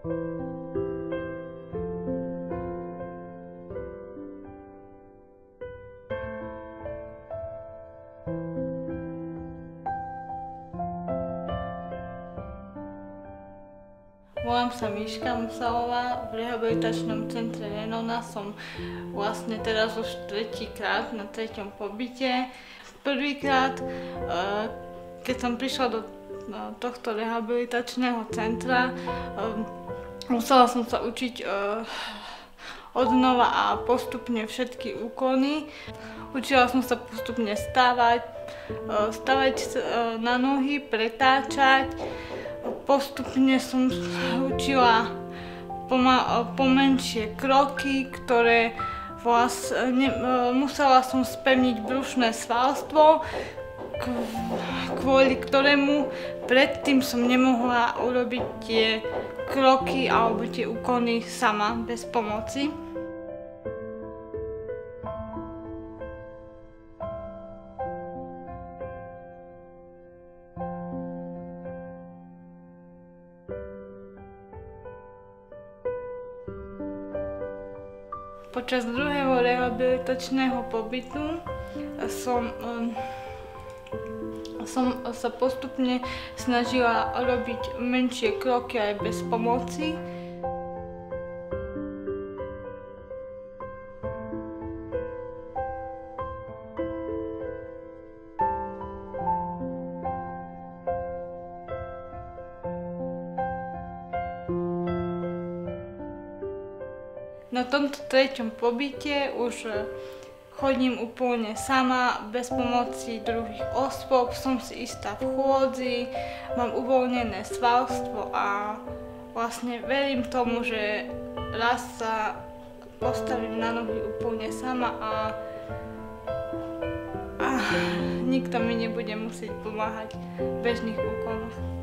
Volám sa Miška Musalová, v rehabilitačnom centre Renona som vlastne teraz už tretíkrát na treťom pobyte. Prvýkrát, keď som prišla do tohto rehabilitačného centra, musela som sa učiť odnova a postupne všetky úkony. Učila som sa postupne stavať na nohy, pretáčať. Postupne som učila pomenšie kroky, ktoré musela som spevniť brušné svalstvo, kvôli ktorému predtým som nemohla urobiť tie kroky alebo tie úkony sama, bez pomoci. Počas druhého rehabilitačného pobytu som sa postupne snažila robiť menšie kroky aj bez pomoci. Na tomto treťom pobyte už chodím úplne sama, bez pomoci druhých osôb, som si istá v chôdzi, mám uvoľnené svalstvo a vlastne verím tomu, že raz sa postavím na nohy úplne sama a nikto mi nebude musieť pomáhať v bežných úkonoch.